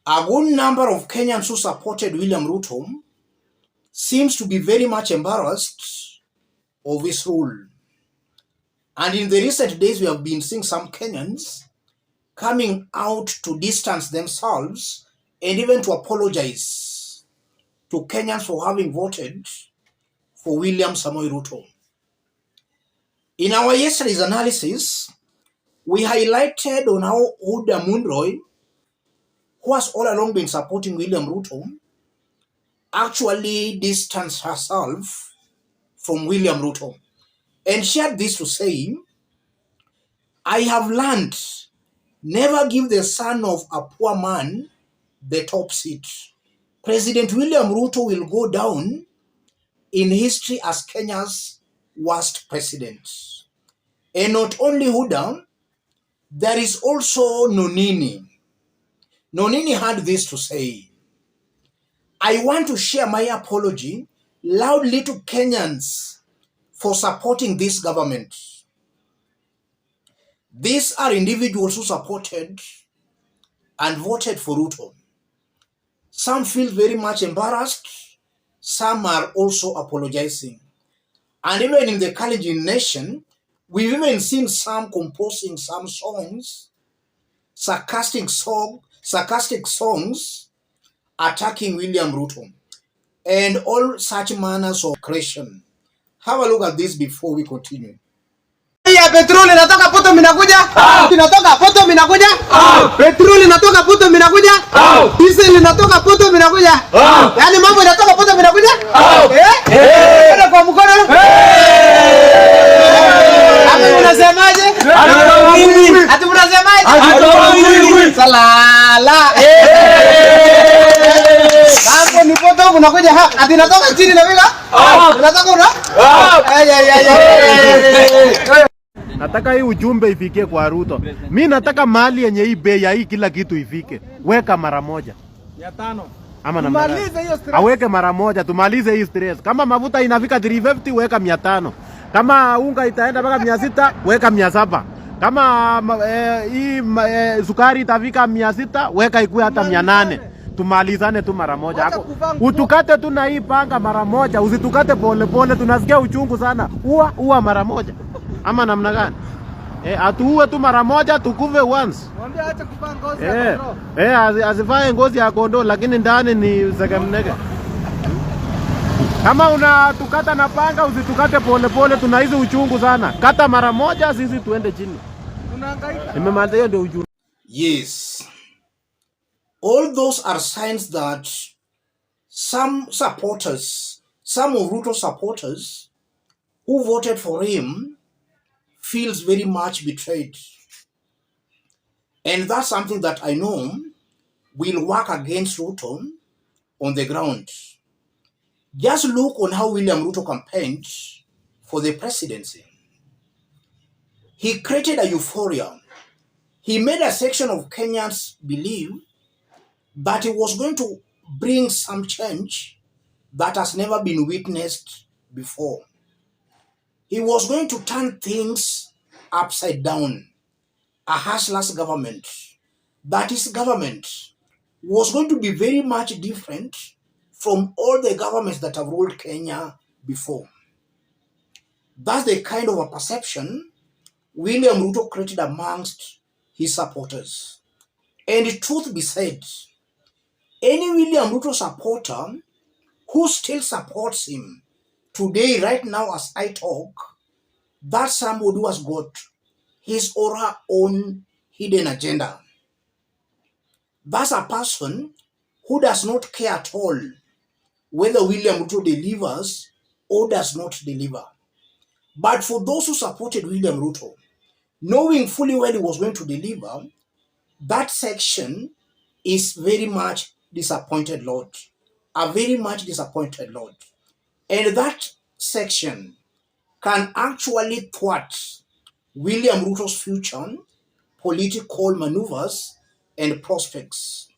A good number of Kenyans who supported William Ruto seems to be very much embarrassed of his rule. And in the recent days, we have been seeing some Kenyans coming out to distance themselves and even to apologize to Kenyans for having voted for William Samoei Ruto. In our yesterday's analysis, we highlighted on how Oda Munroy, who has all along been supporting William Ruto, actually distanced herself from William Ruto and shared this to say, I have learned, never give the son of a poor man the top seat. President William Ruto will go down in history as Kenya's worst president. And not only Huda, there is also Nonini. Nonini had this to say, I want to share my apology loudly to Kenyans for supporting this government. These are individuals who supported and voted for Ruto. Some feel very much embarrassed. Some are also apologizing. And even in the Kalenjin nation, we've even seen some composing some songs, sarcastic songs attacking William Ruto and all such manners of creation. Have a look at this before we continue. Ya petroli inatoka Puto minakuja? Inatoka Puto minakuja? Petroli inatoka Puto minakuja? Diesel inatoka Puto minakuja? Yaani mambo inatoka Puto minakuja? Kwenda kwa mkono? Hapo unasemaje? Ati unasemaje? Salala. Hapo ni Puto unakuja hapa. Ati inatoka chini na bila? Inatoka una? Nataka hii ujumbe ifike kwa Ruto. Mimi nataka mahali yenye hii bei ya hii kila kitu ifike. Weka mara moja. Ya 5. Ama tumalize hiyo stress. Aweke mara moja, tumalize hii stress. Kama mafuta inafika 350 weka 500. Kama unga itaenda mpaka 600 weka 700. Kama sukari itafika 600 weka ikuwe hata 800. Tumalizane tu mara moja. Utukate tu na hii panga mara moja, usitukate pole pole, tunasikia uchungu sana. Ua mara moja. Ama namna gani? Atuue tu mara moja tukuve once. Mwambie acha kuvaa ngozi ya kondoo. Asivae ngozi ya kondoo lakini ndani ni segemnege. Kama unatukata na panga usitukate pole pole, tunaizi uchungu sana. Kata mara moja sisi tuende chini. Tunahangaika. Nimemaliza hiyo ndio ujumbe. Yes. All those are signs that some supporters, some of Ruto supporters who voted for him feels very much betrayed. And that's something that I know will work against Ruto on the ground. Just look on how William Ruto campaigned for the presidency. He created a euphoria. He made a section of Kenyans believe that he was going to bring some change that has never been witnessed before. He was going to turn things upside down. A hustler's government. That his government was going to be very much different from all the governments that have ruled Kenya before. That's the kind of a perception William Ruto created amongst his supporters. And truth be said, any William Ruto supporter who still supports him today, right now as I talk, that's somebody who has got his or her own hidden agenda. That's a person who does not care at all whether William Ruto delivers or does not deliver. But for those who supported William Ruto, knowing fully well he was going to deliver, that section is very much disappointed lot. A very much disappointed lot. And that section can actually thwart William Ruto's future political maneuvers and prospects.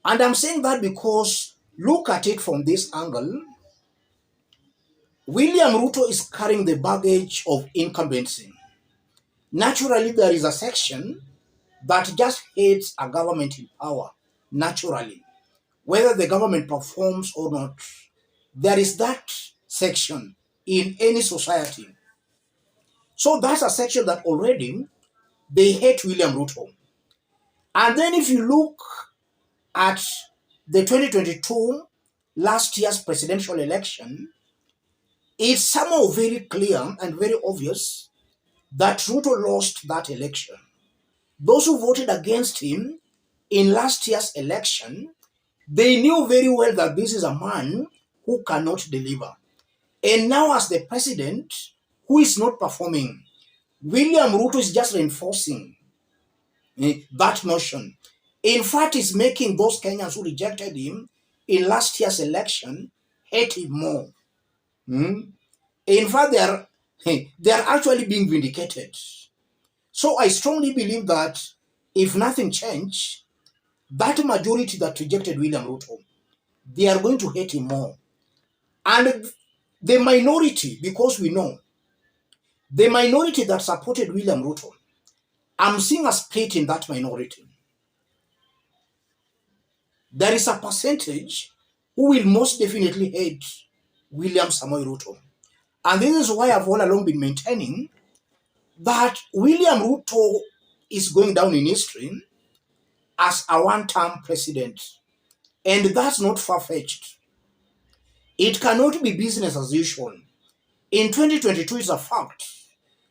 And I'm saying that because look at it from this angle. William Ruto is carrying the baggage of incumbency. Naturally, there is a section that just hates a government in power. naturally. Whether the government performs or not, there is that section in any society. So that's a section that already they hate William Ruto. And then if you look at the 2022 last year's presidential election, it's somehow very clear and very obvious that Ruto lost that election. Those who voted against him in last year's election, they knew very well that this is a man who cannot deliver. And now as the president who is not performing, William Ruto is just reinforcing that notion. In fact, it's making those Kenyans who rejected him in last year's election hate him more. In fact, they are actually being vindicated. So I strongly believe that if nothing changes, that majority that rejected William Ruto, they are going to hate him more. And the minority, because we know, the minority that supported William Ruto, I'm seeing a split in that minority. There is a percentage who will most definitely hate William Samoei Ruto. And this is why I've all along been maintaining that William Ruto is going down in history as a one-term president. And that's not far-fetched. It cannot be business as usual. In 2022, it's a fact.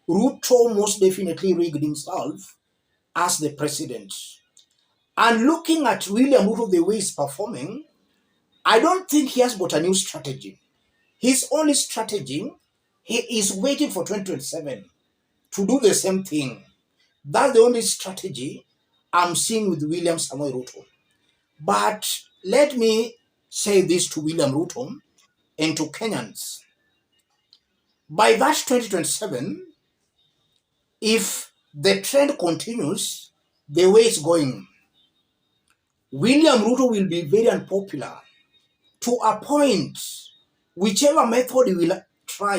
Ruto most definitely rigged himself as the president. And looking at William Ruto, the way he's performing, I don't think he has got a new strategy. His only strategy, he is waiting for 2027 to do the same thing. That's the only strategy I'm seeing with William Samoei Ruto. But let me say this to William Ruto and to Kenyans. By that 2027, if the trend continues the way it's going, William Ruto will be very unpopular to a point. Whichever method he will try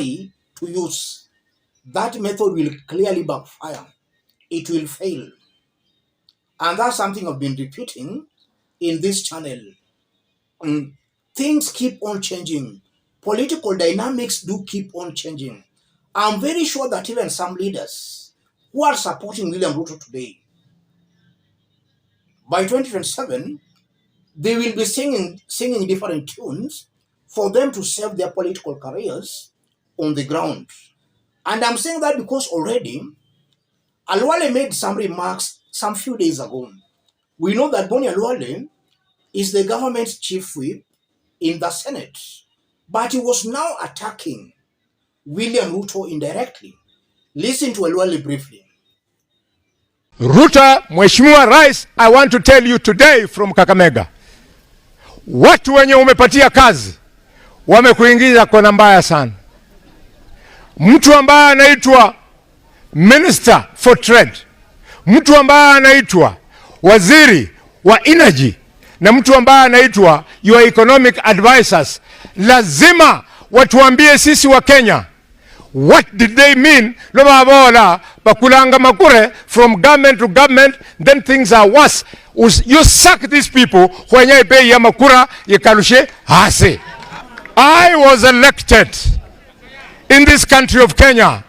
to use, that method will clearly backfire. It will fail. And that's something I've been repeating in this channel. Things keep on changing. Political dynamics do keep on changing. I'm very sure that even some leaders who are supporting William Ruto today, by 2027, they will be singing different tunes for them to save their political careers on the ground. And I'm saying that because already Alwale made some remarks some few days ago. We know that Boni Alwale is the government's chief whip in the Senate, but he was now attacking William Ruto indirectly. Listen to Alwale briefly. Ruto, Mheshimiwa Rais, I want to tell you today from Kakamega, watu wenye umepatia kazi wamekuingiza kona mbaya sana. Mtu ambaye anaitwa Minister for Trade, mtu ambaye anaitwa Waziri wa Energy, na mtu ambaye anaitwa your economic advisors, lazima watuambie sisi wa Kenya, what did they mean? Loba bola bakulanga makure from government to government, then things are worse. You sack these people when you pay ya makura yekalushe hase. I was elected in this country of Kenya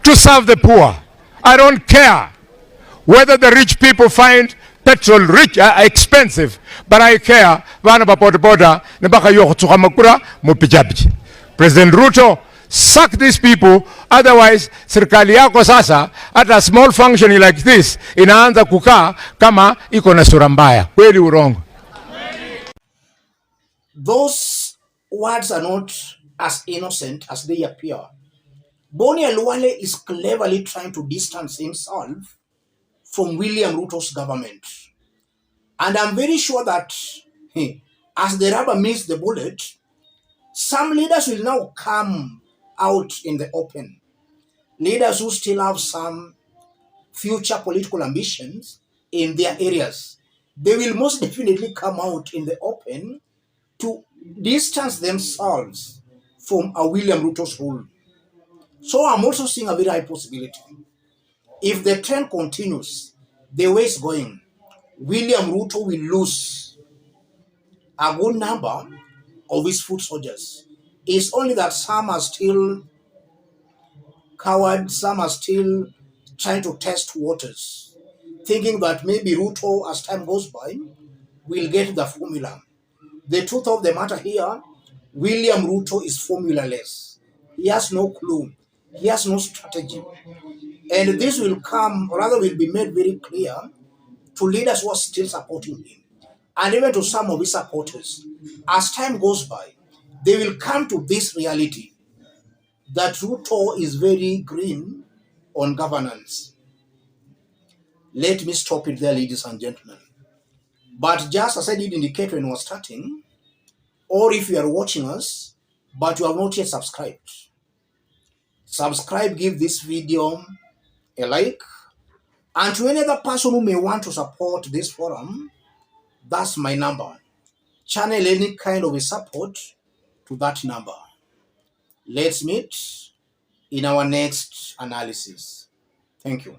to serve the poor. I don't care whether the rich people find petrol expensive, but I care vana bapoda boda nebaka yo kutuka makura mupijabi. President Ruto, sack these people, otherwise serikali yako sasa at a small function like this inaanza kukaa kama iko na sura mbaya. Kweli urongo? Those words are not as innocent as they appear. Boni Alwale is cleverly trying to distance himself from William Ruto's government. And I'm very sure that as the rubber meets the bullet, some leaders will now come out in the open. Leaders who still have some future political ambitions in their areas, they will most definitely come out in the open to distance themselves from a William Ruto's rule. So I'm also seeing a very high possibility. If the trend continues the way it's going, William Ruto will lose a good number of his foot soldiers. It's only that some are still cowards, some are still trying to test waters, thinking that maybe Ruto, as time goes by, will get the formula. The truth of the matter here, William Ruto is formula-less. He has no clue. He has no strategy. And this will come, or rather will be made very clear to leaders who are still supporting him, and even to some of his supporters. As time goes by, they will come to this reality that Ruto is very green on governance. Let me stop it there, ladies and gentlemen. But just as I did indicate when we were starting, or if you are watching us, but you have not yet subscribed, subscribe, give this video a like, and to any other person who may want to support this forum, that's my number. Channel any kind of a support to that number. Let's meet in our next analysis. Thank you.